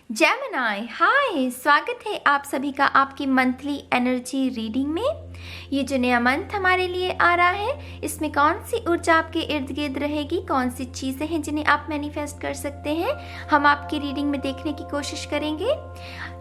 Gemini हाय, स्वागत है आप सभी का आपकी मंथली एनर्जी रीडिंग में। ये जो नया मंथ हमारे लिए आ रहा है, इसमें कौन सी ऊर्जा आपके इर्द गिर्द रहेगी, कौन सी चीज़ें हैं जिन्हें आप मैनिफेस्ट कर सकते हैं, हम आपकी रीडिंग में देखने की कोशिश करेंगे।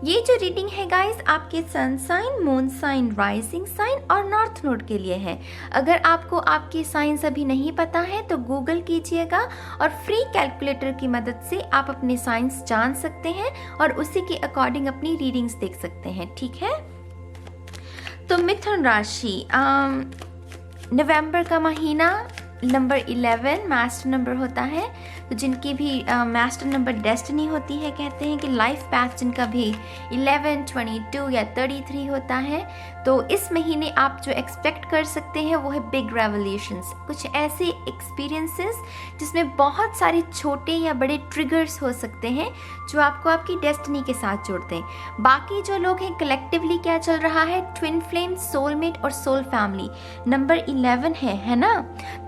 ये जो रीडिंग है गाइस, आपके sun sign, moon sign, rising sign और नॉर्थ नोड के लिए है। अगर आपको आपके साइंस अभी नहीं पता है तो गूगल कीजिएगा और फ्री कैलकुलेटर की मदद से आप अपने साइंस जान सकते हैं और उसी के अकॉर्डिंग अपनी रीडिंग्स देख सकते हैं, ठीक है। तो मिथुन राशि, नवंबर का महीना, नंबर 11 मास्टर नंबर होता है। तो जिनकी भी मास्टर नंबर डेस्टिनी होती है, कहते हैं कि लाइफ पाथ जिनका भी 11, 22 या 33 होता है, तो इस महीने आप जो एक्सपेक्ट कर सकते हैं वो है बिग रेवोल्यूशंस, कुछ ऐसे एक्सपीरियंसेस जिसमें बहुत सारे छोटे या बड़े ट्रिगर्स हो सकते हैं जो आपको आपकी डेस्टिनी के साथ जोड़ते हैं। बाकी जो लोग हैं, कलेक्टिवली क्या चल रहा है, ट्विन फ्लेम, सोलमेट और सोल फैमिली, नंबर 11 है ना।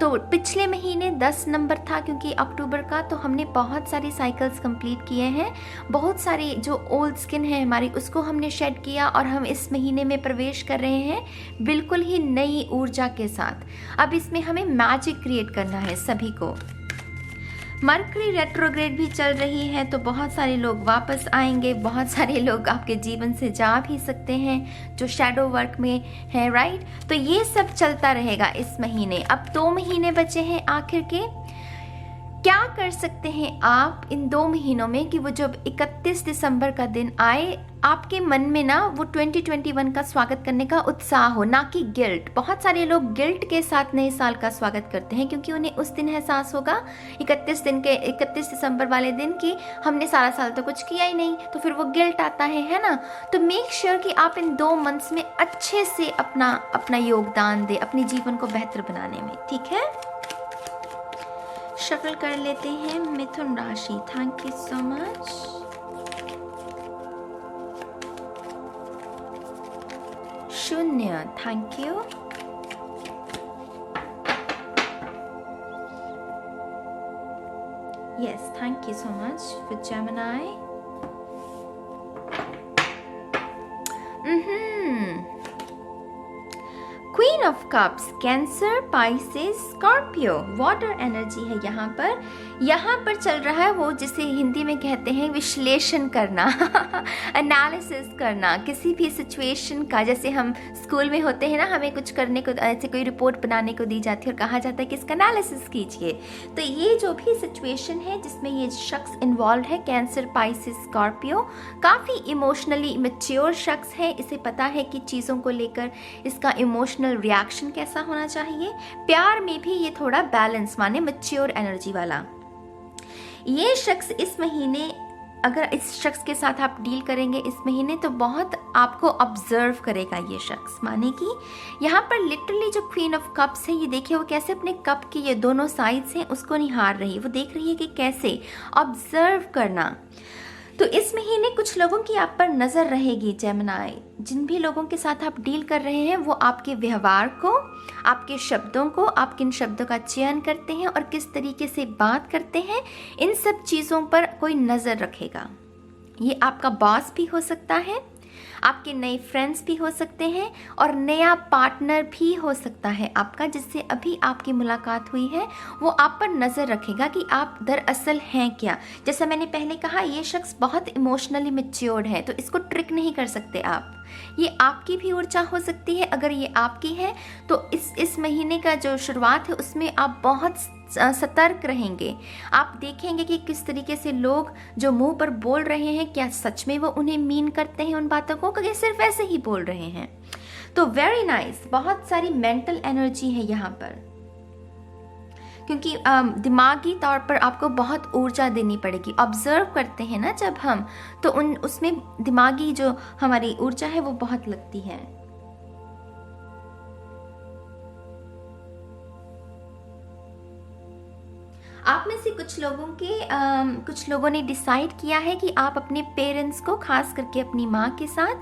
तो पिछले महीने 10 नंबर था क्योंकि अक्टूबर का, तो हमने बहुत सारी साइकिल्स कंप्लीट किए हैं, बहुत सारी जो ओल्ड स्किन है हमारी उसको हमने शेड किया और हम इस महीने में प्रवेश कर रहे हैं बिल्कुल ही नई ऊर्जा के साथ। अब इसमें हमें मैजिक क्रिएट करना है सभी को। मरकरी रेट्रोग्रेड भी चल रही है, तो बहुत सारे लोग वापस आएंगे, बहुत सारे लोग आपके जीवन से जा भी सकते हैं जो शैडो वर्क में है, राइट। तो ये सब चलता रहेगा इस महीने। अब 2 महीने बचे हैं आखिर के। क्या कर सकते हैं आप इन 2 महीनों में कि वो जब 31 दिसंबर का दिन आए, आपके मन में ना वो 2021 का स्वागत करने का उत्साह हो, ना कि गिल्ट। बहुत सारे लोग गिल्ट के साथ नए साल का स्वागत करते हैं क्योंकि उन्हें उस दिन एहसास होगा 31 दिसंबर वाले दिन कि हमने सारा साल तो कुछ किया ही नहीं, तो फिर वो गिल्ट आता है ना। तो मेक श्योर कि आप इन 2 मंथ्स में अच्छे से अपना योगदान दें अपने जीवन को बेहतर बनाने में, ठीक है। शफल कर लेते हैं मिथुन राशि। Thank you so much. शून्य, thank you. Yes, thank you so much for Gemini. Queen of cups, cancer, Pisces, Scorpio, water energy है यहाँ पर चल रहा है वो जिसे हिंदी में कहते हैं विश्लेषण करना एनालिसिस करना किसी भी सिचुएशन का। जैसे हम स्कूल में होते हैं ना, हमें कुछ करने को, ऐसे कोई रिपोर्ट बनाने को दी जाती है और कहा जाता है कि इसका एनालिसिस कीजिए। तो ये जो भी सिचुएशन है जिसमें ये शख्स इन्वॉल्व है, कैंसर, पाइसेस, स्कॉर्पियो, काफ़ी इमोशनली मैच्योर शख्स है। इसे पता है कि चीज़ों को लेकर इसका इमोशनल रिएक्शन कैसा होना चाहिए। प्यार में भी ये थोड़ा बैलेंस, माने मैच्योर एनर्जी वाला। ये शख्स इस महीने, अगर इस शख्स के साथ आप डील करेंगे इस महीने, तो बहुत आपको ऑब्जर्व करेगा ये शख्स। माने कि यहाँ पर लिटरली जो क्वीन ऑफ कप्स है, ये देखिए वो कैसे अपने कप के ये दोनों साइड्स हैं उसको निहार रही है। वो देख रही है कि कैसे ऑब्जर्व करना। तो इस महीने कुछ लोगों की आप पर नज़र रहेगी जेमिनी। जिन भी लोगों के साथ आप डील कर रहे हैं वो आपके व्यवहार को, आपके शब्दों को, आप किन शब्दों का चयन करते हैं और किस तरीके से बात करते हैं, इन सब चीज़ों पर कोई नज़र रखेगा। ये आपका बॉस भी हो सकता है, आपके नए फ्रेंड्स भी हो सकते हैं और नया पार्टनर भी हो सकता है आपका, जिससे अभी आपकी मुलाकात हुई है। वो आप पर नज़र रखेगा कि आप दरअसल हैं क्या। जैसा मैंने पहले कहा, ये शख्स बहुत इमोशनली मैच्योर्ड है, तो इसको ट्रिक नहीं कर सकते आप। ये आपकी भी ऊर्जा हो सकती है। अगर ये आपकी है तो इस महीने का जो शुरुआत है उसमें आप बहुत सतर्क रहेंगे। आप देखेंगे कि किस तरीके से लोग जो मुंह पर बोल रहे हैं, क्या सच में वो उन्हें मीन करते हैं उन बातों को, कि सिर्फ ऐसे ही बोल रहे हैं। तो वेरी नाइस, बहुत सारी मेंटल एनर्जी है यहाँ पर, क्योंकि दिमागी तौर पर आपको बहुत ऊर्जा देनी पड़ेगी। ऑब्जर्व करते हैं ना जब हम, तो उसमें दिमागी जो हमारी ऊर्जा है वो बहुत लगती है। आप में से कुछ लोगों ने डिसाइड किया है कि आप अपने पेरेंट्स को, खास करके अपनी माँ के साथ,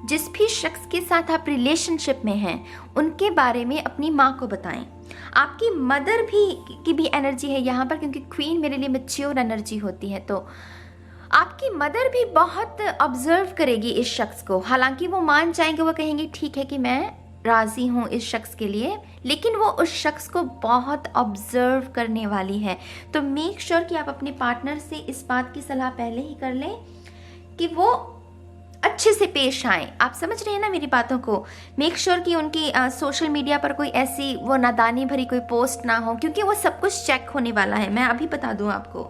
जिस भी शख्स के साथ आप रिलेशनशिप में हैं उनके बारे में अपनी माँ को बताएं। आपकी मदर की भी एनर्जी है यहाँ पर, क्योंकि क्वीन मेरे लिए मैच्योर एनर्जी होती है। तो आपकी मदर भी बहुत ऑब्जर्व करेगी इस शख्स को। हालांकि वो मान जाएंगे, वो कहेंगे ठीक है कि मैं राज़ी हूँ इस शख्स के लिए, लेकिन वो उस शख्स को बहुत ऑब्जर्व करने वाली है। तो मेक श्योर कि आप अपने पार्टनर से इस बात की सलाह पहले ही कर लें कि वो अच्छे से पेश आएँ। आप समझ रहे हैं ना मेरी बातों को। मेक श्योर कि उनकी सोशल मीडिया पर कोई ऐसी वो नादानी भरी कोई पोस्ट ना हो, क्योंकि वो सब कुछ चेक होने वाला है। मैं अभी बता दूँ आपको,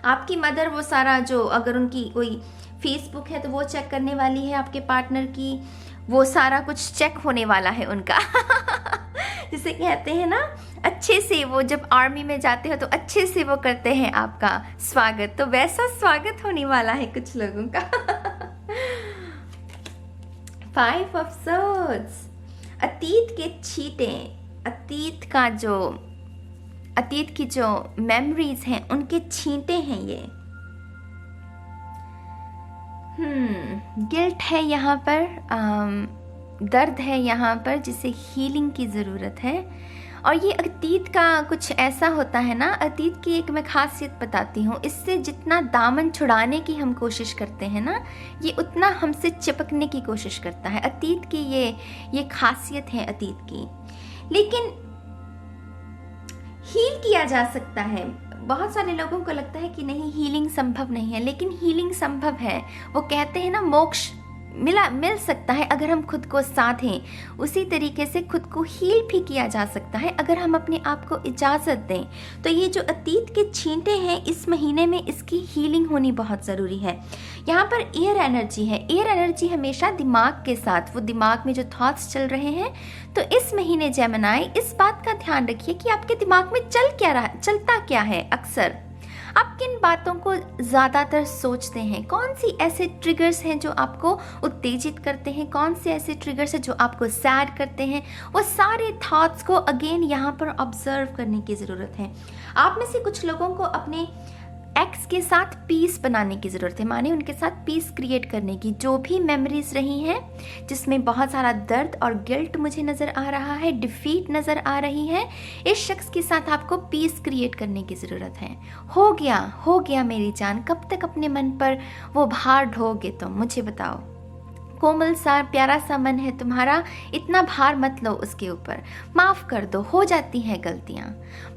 आपकी मदर वो सारा जो, अगर उनकी कोई फेसबुक है तो वो चेक करने वाली है, आपके पार्टनर की वो सारा कुछ चेक होने वाला है उनका। जिसे कहते हैं ना, अच्छे से वो जब आर्मी में जाते हो तो अच्छे से वो करते हैं आपका स्वागत, तो वैसा स्वागत होने वाला है कुछ लोगों का। 5 ऑफ सोर्ड्स, अतीत के छींटे, अतीत की जो मेमोरीज हैं उनके छींटे हैं ये। गिल्ट है यहाँ पर, दर्द है यहाँ पर जिसे हीलिंग की ज़रूरत है। और ये अतीत का कुछ ऐसा होता है ना, अतीत की एक मैं खासियत बताती हूँ, इससे जितना दामन छुड़ाने की हम कोशिश करते हैं ना, ये उतना हमसे चिपकने की कोशिश करता है। अतीत की ये खासियत है अतीत की। लेकिन हील किया जा सकता है। बहुत सारे लोगों को लगता है कि नहीं, हीलिंग संभव नहीं है, लेकिन हीलिंग संभव है। वो कहते हैं ना, मोक्ष मिल सकता है अगर हम खुद को साधें। उसी तरीके से खुद को हील भी किया जा सकता है अगर हम अपने आप को इजाज़त दें। तो ये जो अतीत के छींटे हैं, इस महीने में इसकी हीलिंग होनी बहुत ज़रूरी है। यहाँ पर एयर एनर्जी है। एयर एनर्जी हमेशा दिमाग के साथ, वो दिमाग में जो थॉट्स चल रहे हैं, तो इस महीने जेमिनी इस बात का ध्यान रखिए कि आपके दिमाग में चलता क्या है। अक्सर आप किन बातों को ज़्यादातर सोचते हैं, कौन सी ऐसे ट्रिगर्स हैं जो आपको उत्तेजित करते हैं, कौन से ऐसे ट्रिगर्स हैं जो आपको सैड करते हैं, वो सारे थॉट्स को अगेन यहाँ पर ऑब्जर्व करने की ज़रूरत है। आप में से कुछ लोगों को अपने एक्स के साथ पीस बनाने की ज़रूरत है, माने उनके साथ पीस क्रिएट करने की। जो भी मेमोरीज रही हैं जिसमें बहुत सारा दर्द और गिल्ट मुझे नज़र आ रहा है, डिफीट नज़र आ रही है, इस शख्स के साथ आपको पीस क्रिएट करने की ज़रूरत है। हो गया मेरी जान, कब तक अपने मन पर वो भार ढोगे तुम, मुझे बताओ। कोमल सा प्यारा सा मन है तुम्हारा, इतना भार मत लो उसके ऊपर, माफ़ कर दो। हो जाती हैं गलतियाँ,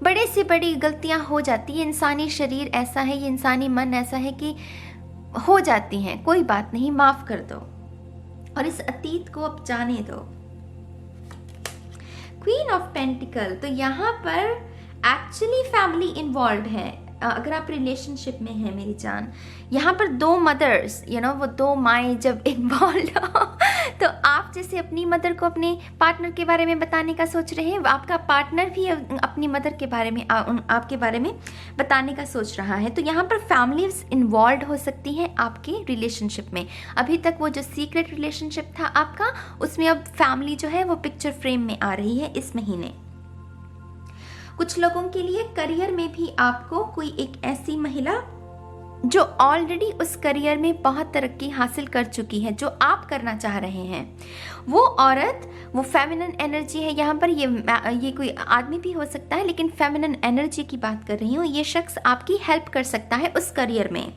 बड़े से बड़ी गलतियाँ हो जाती है। इंसानी शरीर ऐसा है, ये इंसानी मन ऐसा है कि हो जाती हैं, कोई बात नहीं, माफ़ कर दो और इस अतीत को अब जाने दो। क्वीन ऑफ पेंटिकल, तो यहाँ पर एक्चुअली फैमिली इन्वॉल्व है। अगर आप रिलेशनशिप में हैं मेरी जान, यहाँ पर दो मदर्स, वो दो माएँ जब इन्वॉल्व हो, तो आप जैसे अपनी मदर को अपने पार्टनर के बारे में बताने का सोच रहे हैं, आपका पार्टनर भी अपनी मदर के बारे में आपके बारे में बताने का सोच रहा है। तो यहाँ पर फैमिलीज इन्वॉल्व हो सकती हैं आपके रिलेशनशिप में। अभी तक वो जो सीक्रेट रिलेशनशिप था आपका, उसमें अब फैमिली जो है वो पिक्चर फ्रेम में आ रही है इस महीने। कुछ लोगों के लिए करियर में भी आपको कोई एक ऐसी महिला जो ऑलरेडी उस करियर में बहुत तरक्की हासिल कर चुकी है, जो आप करना चाह रहे हैं, वो औरत, वो फेमिनिन एनर्जी है यहाँ पर। ये कोई आदमी भी हो सकता है, लेकिन फेमिनिन एनर्जी की बात कर रही हूँ। ये शख्स आपकी हेल्प कर सकता है उस करियर में,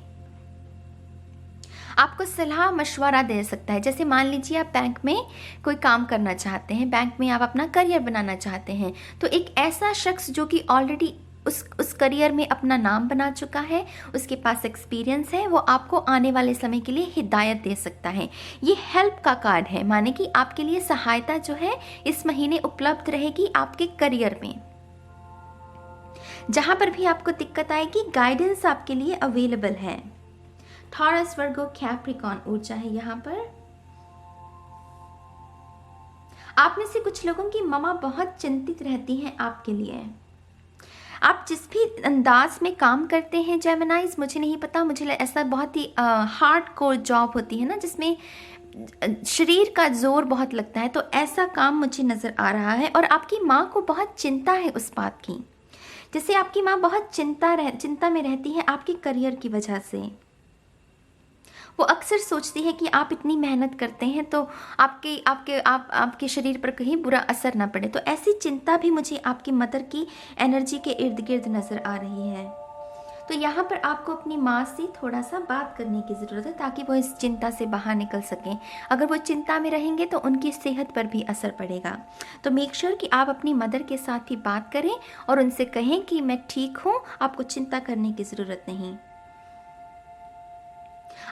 आपको सलाह मशवरा दे सकता है। जैसे मान लीजिए आप बैंक में कोई काम करना चाहते हैं, बैंक में आप अपना करियर बनाना चाहते हैं, तो एक ऐसा शख्स जो कि ऑलरेडी उस करियर में अपना नाम बना चुका है, उसके पास एक्सपीरियंस है, वो आपको आने वाले समय के लिए हिदायत दे सकता है। ये हेल्प का कार्ड है, माने कि आपके लिए सहायता जो है इस महीने उपलब्ध रहेगी आपके करियर में। जहां पर भी आपको दिक्कत आएगी, गाइडेंस आपके लिए अवेलेबल है। टॉरस, वर्गो, कैप्रिकॉर्न ऊर्जा है यहाँ पर। आप में से कुछ लोगों की ममा बहुत चिंतित रहती हैं आपके लिए। आप जिस भी अंदाज में काम करते हैं जेमिनीज, मुझे नहीं पता, मुझे ऐसा बहुत ही हार्ड कोर जॉब होती है ना, जिसमें शरीर का जोर बहुत लगता है, तो ऐसा काम मुझे नज़र आ रहा है। और आपकी माँ को बहुत चिंता है उस बात की, जैसे आपकी माँ बहुत चिंता में रहती है आपके करियर की वजह से। वो अक्सर सोचती है कि आप इतनी मेहनत करते हैं तो आपके शरीर पर कहीं बुरा असर ना पड़े। तो ऐसी चिंता भी मुझे आपकी मदर की एनर्जी के इर्द गिर्द नज़र आ रही है। तो यहाँ पर आपको अपनी माँ से थोड़ा सा बात करने की ज़रूरत है ताकि वो इस चिंता से बाहर निकल सकें। अगर वो चिंता में रहेंगे तो उनकी सेहत पर भी असर पड़ेगा। तो मेक श्योर कि आप अपनी मदर के साथ ही बात करें और उनसे कहें कि मैं ठीक हूँ, आपको चिंता करने की ज़रूरत नहीं।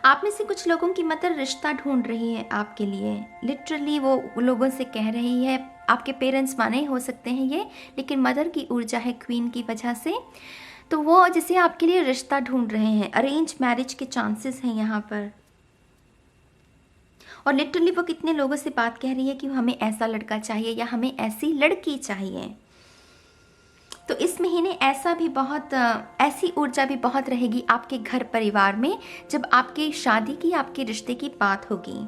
आप में से कुछ लोगों की मदर रिश्ता ढूंढ रही है आपके लिए। लिटरली वो लोगों से कह रही है, आपके पेरेंट्स माने हो सकते हैं ये, लेकिन मदर की ऊर्जा है क्वीन की वजह से, तो वो जैसे आपके लिए रिश्ता ढूंढ रहे हैं। अरेंज मैरिज के चांसेस हैं यहाँ पर। और लिटरली वो कितने लोगों से बात कह रही है कि हमें ऐसा लड़का चाहिए या हमें ऐसी लड़की चाहिए। तो इस महीने ऐसा भी बहुत ऐसी ऊर्जा भी बहुत रहेगी आपके घर परिवार में जब आपकी शादी की, आपके रिश्ते की बात होगी।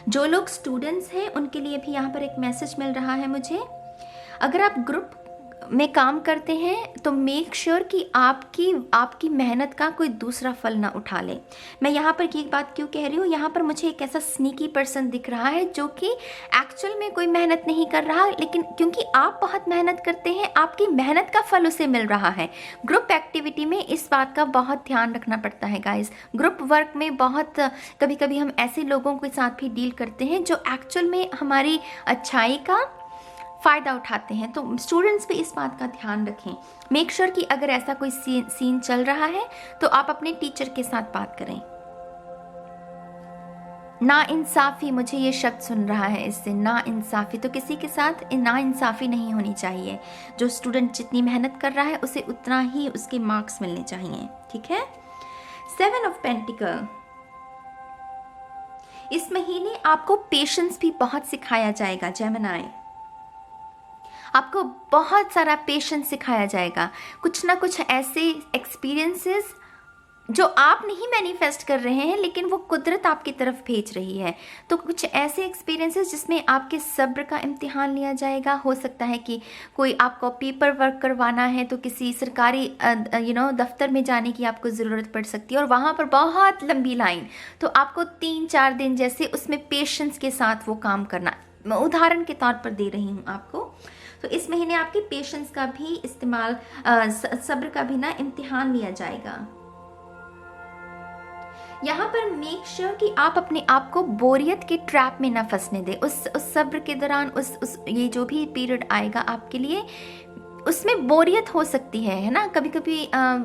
जो लोग स्टूडेंट्स हैं उनके लिए भी यहाँ पर एक मैसेज मिल रहा है मुझे। अगर आप ग्रुप में काम करते हैं तो मेक श्योर कि आपकी मेहनत का कोई दूसरा फल ना उठा ले। मैं यहाँ पर ये बात क्यों कह रही हूँ, यहाँ पर मुझे एक ऐसा स्नीकी पर्सन दिख रहा है जो कि एक्चुअल में कोई मेहनत नहीं कर रहा, लेकिन क्योंकि आप बहुत मेहनत करते हैं आपकी मेहनत का फल उसे मिल रहा है। ग्रुप एक्टिविटी में इस बात का बहुत ध्यान रखना पड़ता है गाइस। ग्रुप वर्क में बहुत कभी कभी हम ऐसे लोगों के साथ भी डील करते हैं जो एक्चुअल में हमारी अच्छाई का फ़ायदा उठाते हैं। तो स्टूडेंट्स भी इस बात का ध्यान रखें। मेक श्योर कि अगर ऐसा कोई सीन चल रहा है तो आप अपने टीचर के साथ बात करें। नाइंसाफ़ी, मुझे ये शब्द सुन रहा है इससे, नाइंसाफ़ी। तो किसी के साथ नाइंसाफ़ी नहीं होनी चाहिए। जो स्टूडेंट जितनी मेहनत कर रहा है उसे उतना ही उसके मार्क्स मिलने चाहिए, ठीक है। 7 ऑफ पेंटिकल, इस महीने आपको पेशेंस भी बहुत सिखाया जाएगा जेमिनी। आपको बहुत सारा पेशेंस सिखाया जाएगा। कुछ ना कुछ ऐसे एक्सपीरियंसेस जो आप नहीं मैनिफेस्ट कर रहे हैं लेकिन वो कुदरत आपकी तरफ भेज रही है। तो कुछ ऐसे एक्सपीरियंसेस जिसमें आपके सब्र का इम्तिहान लिया जाएगा। हो सकता है कि कोई आपको पेपर वर्क करवाना है तो किसी सरकारी दफ्तर में जाने की आपको ज़रूरत पड़ सकती है और वहाँ पर बहुत लंबी लाइन, तो आपको 3-4 दिन जैसे उसमें पेशेंस के साथ वो काम करना। मैं उदाहरण के तौर पर दे रही हूँ आपको। तो इस महीने आपके पेशेंस का भी इस्तेमाल, सब्र का भी ना इम्तिहान लिया जाएगा। यहाँ पर मेक श्योर कि आप अपने आप को बोरियत के ट्रैप में ना फंसने दें। उस सब्र के दौरान ये जो भी पीरियड आएगा आपके लिए, उसमें बोरियत हो सकती है ना। कभी कभी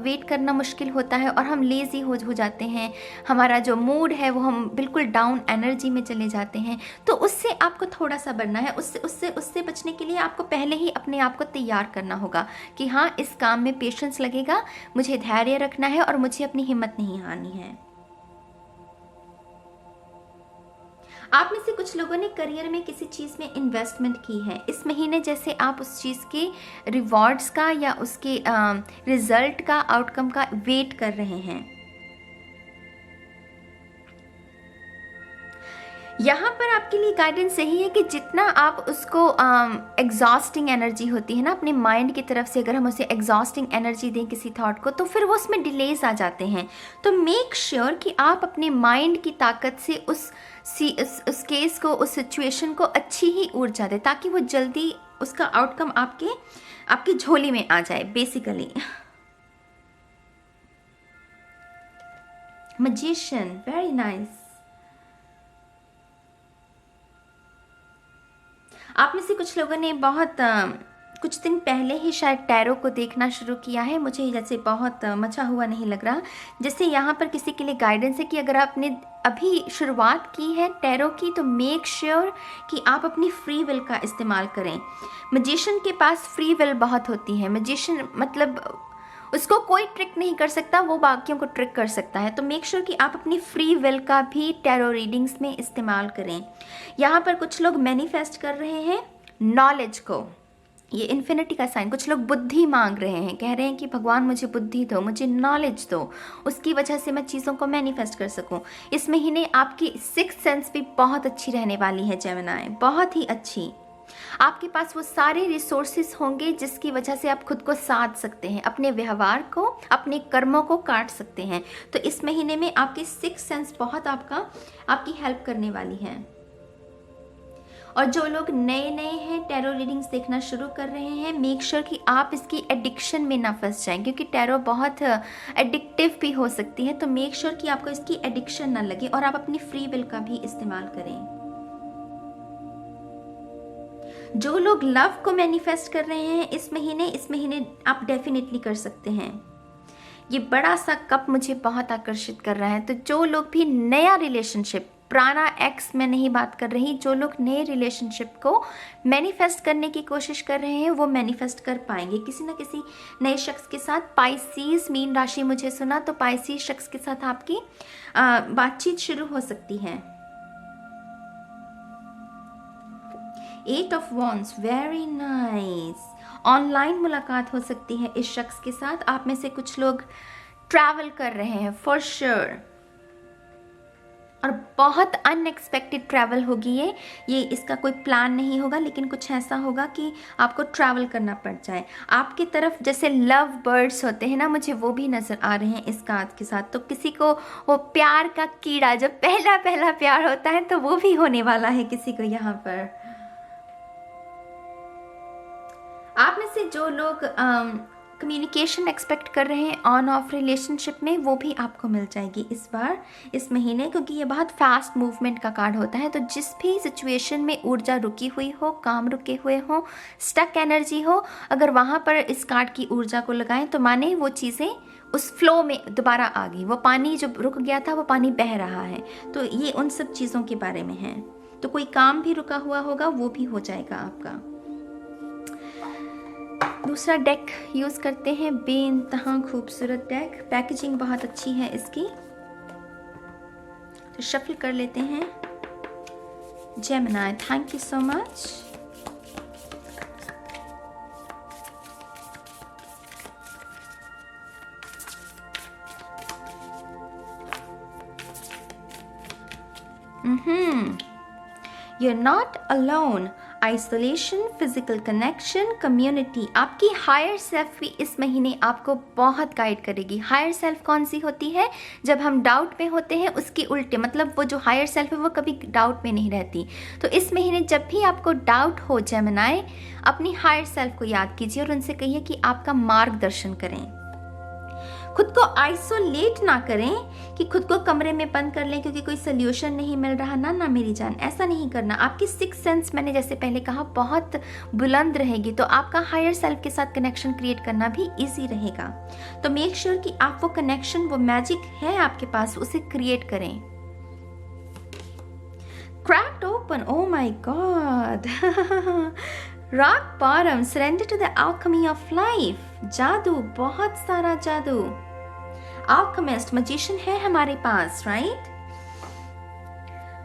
वेट करना मुश्किल होता है और हम लेज़ी हो जाते हैं। हमारा जो मूड है वो हम बिल्कुल डाउन एनर्जी में चले जाते हैं। तो उससे आपको थोड़ा सा बनना है। उससे बचने के लिए आपको पहले ही अपने आप को तैयार करना होगा कि हाँ, इस काम में पेशेंस लगेगा, मुझे धैर्य रखना है और मुझे अपनी हिम्मत नहीं हारनी है। आप में से कुछ लोगों ने करियर में किसी चीज़ में इन्वेस्टमेंट की है। इस महीने जैसे आप उस चीज़ के रिवॉर्ड्स का या उसके रिजल्ट का, आउटकम का वेट कर रहे हैं। यहाँ पर आपके लिए गाइडेंस यही है कि जितना आप उसको एग्जॉस्टिंग एनर्जी होती है ना अपने माइंड की तरफ से, अगर हम उसे एग्जॉस्टिंग एनर्जी दें किसी थॉट को तो फिर वो उसमें डिलेज आ जाते हैं। तो मेक श्योर कि आप अपने माइंड की ताकत से उस केस को, उस सिचुएशन को अच्छी ही ऊर्जा दें ताकि वो जल्दी उसका आउटकम आपकी झोली में आ जाए बेसिकली। Magician, very nice. आप में से कुछ लोगों ने बहुत कुछ दिन पहले ही शायद टैरो को देखना शुरू किया है। मुझे जैसे बहुत मचा हुआ नहीं लग रहा। जैसे यहाँ पर किसी के लिए गाइडेंस है कि अगर आपने अभी शुरुआत की है टैरो की तो मेक श्योर कि आप अपनी फ्री विल का इस्तेमाल करें। मैजिशियन के पास फ्री विल बहुत होती है। मैजिशियन मतलब उसको कोई ट्रिक नहीं कर सकता, वो बाकियों को ट्रिक कर सकता है। तो मेक श्योर कि आप अपनी फ्री विल का भी टैरो रीडिंग्स में इस्तेमाल करें। यहाँ पर कुछ लोग मैनिफेस्ट कर रहे हैं नॉलेज को, ये इन्फिनिटी का साइन। कुछ लोग बुद्धि मांग रहे हैं, कह रहे हैं कि भगवान मुझे बुद्धि दो, मुझे नॉलेज दो, उसकी वजह से मैं चीज़ों को मैनिफेस्ट कर सकूं। इस महीने आपकी सिक्स्थ सेंस भी बहुत अच्छी रहने वाली है जेमिनी, बहुत ही अच्छी। आपके पास वो सारे रिसोर्सेस होंगे जिसकी वजह से आप खुद को साध सकते हैं, अपने व्यवहार को, अपने कर्मों को काट सकते हैं। तो इस महीने में आपकी सिक्स्थ सेंस बहुत आपकी हेल्प करने वाली है। और जो लोग नए नए हैं टैरो रीडिंग्स देखना शुरू कर रहे हैं, मेक श्योर कि आप इसकी एडिक्शन में ना फंस जाएं, क्योंकि टैरो बहुत एडिक्टिव भी हो सकती है। तो मेक श्योर कि आपको इसकी एडिक्शन ना लगे और आप अपनी फ्री विल का भी इस्तेमाल करें। जो लोग लव को मैनिफेस्ट कर रहे हैं इस महीने आप डेफिनेटली कर सकते हैं। ये बड़ा सा कप मुझे बहुत आकर्षित कर रहा है। तो जो लोग भी नया रिलेशनशिप, पुराना एक्स में नहीं बात कर रही, जो लोग नए रिलेशनशिप को मैनिफेस्ट करने की कोशिश कर रहे हैं वो मैनिफेस्ट कर पाएंगे किसी ना किसी नए शख्स के साथ। पाइसीज मीन राशि मुझे सुना, तो पाइसीज शख्स के साथ आपकी बातचीत शुरू हो सकती है। 8 of wands, very nice. Online मुलाकात हो सकती है इस शख्स के साथ। आप में से कुछ लोग ट्रैवल कर रहे हैं फॉर श्योर, और बहुत अनएक्सपेक्टेड ट्रैवल होगी ये इसका कोई प्लान नहीं होगा, लेकिन कुछ ऐसा होगा कि आपको ट्रैवल करना पड़ जाए। आपकी तरफ जैसे लव बर्ड्स होते हैं ना, मुझे वो भी नज़र आ रहे हैं इस कार्ड के साथ। तो किसी को वो प्यार का कीड़ा, जब पहला पहला प्यार होता है, तो वो भी होने वाला है किसी को यहाँ पर। आप में से जो लोग कम्युनिकेशन एक्सपेक्ट कर रहे हैं ऑन ऑफ रिलेशनशिप में, वो भी आपको मिल जाएगी इस बार, इस महीने, क्योंकि ये बहुत फास्ट मूवमेंट का कार्ड होता है। तो जिस भी सिचुएशन में ऊर्जा रुकी हुई हो, काम रुके हुए हो, स्टक एनर्जी हो, अगर वहाँ पर इस कार्ड की ऊर्जा को लगाएं तो माने वो चीज़ें उस फ्लो में दोबारा आ गई। वो पानी जो रुक गया था वो पानी बह रहा है। तो ये उन सब चीज़ों के बारे में है। तो कोई काम भी रुका हुआ होगा वो भी हो जाएगा आपका। दूसरा डेक यूज़ करते हैं, बेइंतहा खूबसूरत डेक, पैकेजिंग बहुत अच्छी है इसकी। तो शफल कर लेते हैं। Gemini, thank you so much. You're not alone. Isolation, physical connection, community. आपकी हायर सेल्फ भी इस महीने आपको बहुत गाइड करेगी। हायर सेल्फ कौन सी होती है? जब हम डाउट में होते हैं उसकी उल्टे, मतलब वो जो हायर सेल्फ है वो कभी डाउट में नहीं रहती। तो इस महीने जब भी आपको डाउट हो जेमिनी, अपनी हायर सेल्फ को याद कीजिए और उनसे कहिए कि आपका मार्गदर्शन करें। खुद को आइसोलेट ना करें कि खुद को कमरे में बंद कर लें क्योंकि कोई सोल्यूशन नहीं मिल रहा। ना मेरी जान, ऐसा नहीं करना। आपकी सिक्स सेंस, मैंने जैसे पहले कहा, बहुत बुलंद रहेगी। तो आपका हायर सेल्फ के साथ कनेक्शन क्रिएट करना भी इजी रहेगा। तो मेक श्योर कि आप वो कनेक्शन, वो मैजिक है आपके पास, उसे क्रिएट करें। Cracked open, oh my god. Rock bottom, surrender to the alchemy of life. जादू, बहुत सारा जादू। अल्केमिस्ट, मैजिशियन है हमारे पास, राइट?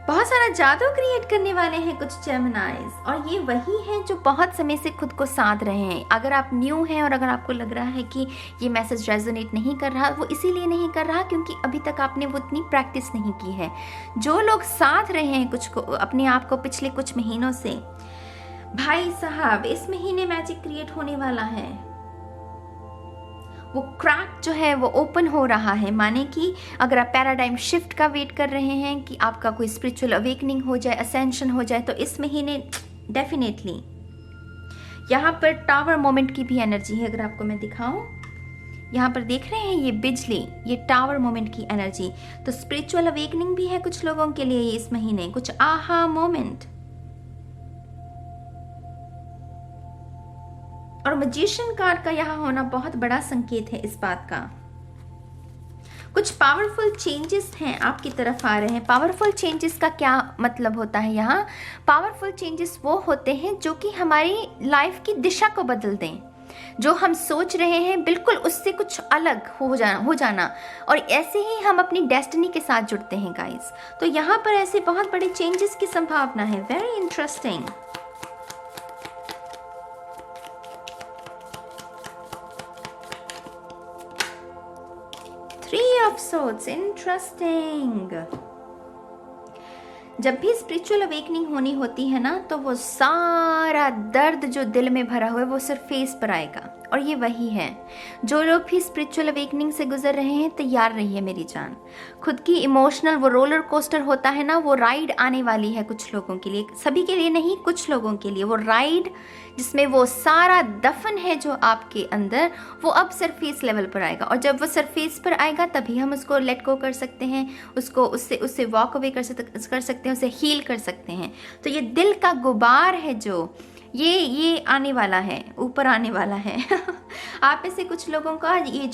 बहुत सारा जादू क्रिएट करने वाले हैं कुछ जेमिनीज, और ये वही हैं जो बहुत समय से खुद को साध रहे हैं। अगर आप न्यू हैं और अगर आपको लग रहा है कि ये मैसेज रेजोनेट नहीं कर रहा, वो इसीलिए नहीं कर रहा क्योंकि अभी तक आपने वो इतनी प्रैक्टिस नहीं की है। जो लोग साध रहे हैं कुछ को, अपने आप को पिछले कुछ महीनों से, भाई साहब इस महीने मैजिक क्रिएट होने वाला है। वो क्रैक जो है वो ओपन हो रहा है, माने कि अगर आप पैराडाइम शिफ्ट का वेट कर रहे हैं कि आपका कोई स्पिरिचुअल अवेकनिंग हो जाए, असेंशन हो जाए, तो इस महीने डेफिनेटली यहाँ पर टावर मोमेंट की भी एनर्जी है। अगर आपको मैं दिखाऊं, यहाँ पर देख रहे हैं ये बिजली, ये टावर मोमेंट की एनर्जी। तो स्पिरिचुअल अवेकनिंग भी है कुछ लोगों के लिए इस महीने, कुछ आहा मोमेंट। और मैजिशियन कार्ड का यहाँ होना बहुत बड़ा संकेत है इस बात का। कुछ पावरफुल चेंजेस हैं आपकी तरफ आ रहे हैं। पावरफुल चेंजेस का क्या मतलब होता है यहाँ? पावरफुल चेंजेस वो होते हैं जो कि हमारी लाइफ की दिशा को बदल दें। जो हम सोच रहे हैं बिल्कुल उससे कुछ अलग हो जाना, और ऐसे ही हम अपनी डेस्टिनी के साथ जुड़ते हैं गाइस। तो यहाँ पर ऐसे बहुत बड़े चेंजेस की संभावना है। Very interesting. Three of Swords, interesting. जब भी स्पिरिचुअल अवेकनिंग होनी होती है ना, तो वो सारा दर्द जो दिल में भरा हुआ है वो सिर्फ फेस पर आएगा। और ये वही है। जो लोग भी स्पिरिचुअल अवेकनिंग से गुजर रहे हैं, तैयार रहिए मेरी जान। खुद की इमोशनल वो रोलर कोस्टर होता है ना, वो राइड आने वाली है कुछ लोगों के लिए, सभी के लिए नहीं, कुछ लोगों के लिए। वो राइड जिसमें वो सारा दफन है जो आपके अंदर, वो अब सरफेस लेवल पर आएगा। और जब वो सरफेस पर आएगा तभी हम उसको लेट गो कर सकते हैं, उसको उससे वॉक अवे कर सकते हैं, उसे हील कर सकते हैं। तो ये दिल का गुबार है जो ये आने वाला है, ऊपर आने वाला है। आप में से कुछ लोगों का ये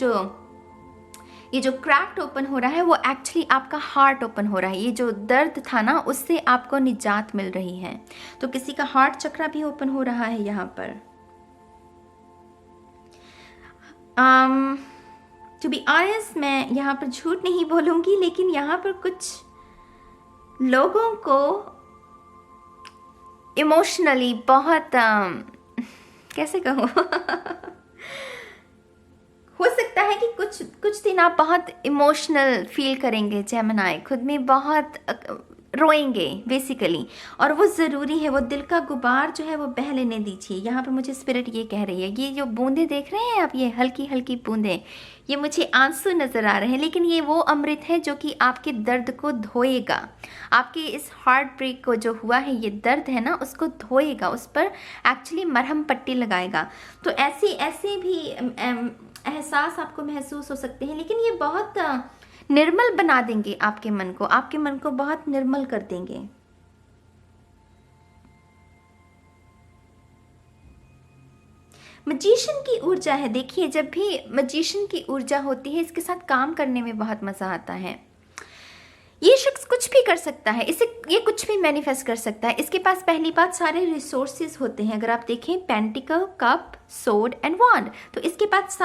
जो क्रैक्ट ओपन हो रहा है, वो एक्चुअली आपका हार्ट ओपन हो रहा है। ये जो दर्द था ना, उससे आपको निजात मिल रही है। तो किसी का हार्ट चक्रा भी ओपन हो रहा है यहाँ पर। टू बी ऑनेस्ट, मैं यहाँ पर झूठ नहीं बोलूँगी, लेकिन यहाँ पर कुछ लोगों को इमोशनली बहुत कैसे कहूँ हो सकता है कि कुछ दिन आप बहुत इमोशनल फील करेंगे जेमिनी, खुद में बहुत रोएंगे बेसिकली, और वो ज़रूरी है। वो दिल का गुबार जो है वो बह लेने दीजिए। यहाँ पर मुझे स्पिरिट ये कह रही है, ये जो बूंदें देख रहे हैं आप, ये हल्की हल्की बूंदें, ये मुझे आंसू नज़र आ रहे हैं, लेकिन ये वो अमृत है जो कि आपके दर्द को धोएगा। आपके इस हार्ट ब्रेक को जो हुआ है, ये दर्द है ना, उसको धोएगा, उस पर एक्चुअली मरहम पट्टी लगाएगा। तो ऐसे भी एहसास आपको महसूस हो सकते हैं, लेकिन ये बहुत निर्मल बना देंगे आपके मन को बहुत निर्मल कर देंगे। मजीशियन की ऊर्जा है। देखिए, जब भी मजीशियन की ऊर्जा होती है, इसके साथ काम करने में बहुत मज़ा आता है। ये शख्स कुछ भी कर सकता है, ये कुछ भी मैनिफेस्ट कर सकता है। इसके पास पहली बात सारे रिसोर्सेज होते हैं। अगर आप देखें, पेंटिकल, कप, सोर्ड एंड वॉन्ड, तो इसके पास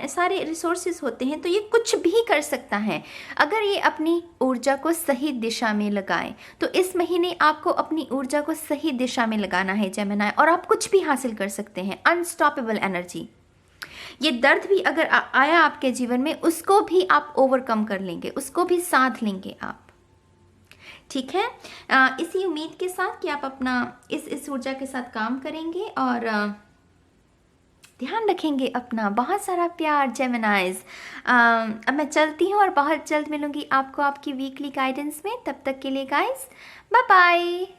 सारे रिसोर्सेज होते हैं। तो ये कुछ भी कर सकता है अगर ये अपनी ऊर्जा को सही दिशा में लगाए। तो इस महीने आपको अपनी ऊर्जा को सही दिशा में लगाना है जेमिनी, और आप कुछ भी हासिल कर सकते हैं। Unstoppable energy. ये दर्द भी अगर आया आपके जीवन में, उसको भी आप ओवरकम कर लेंगे, उसको भी साध लेंगे आप। ठीक है, इसी उम्मीद के साथ कि आप अपना इस ऊर्जा के साथ काम करेंगे और ध्यान रखेंगे अपना। बहुत सारा प्यार जेमिनीज। अब मैं चलती हूँ और बहुत जल्द मिलूंगी आपको आपकी वीकली गाइडेंस में। तब तक के लिए गाइस, बाय बाय।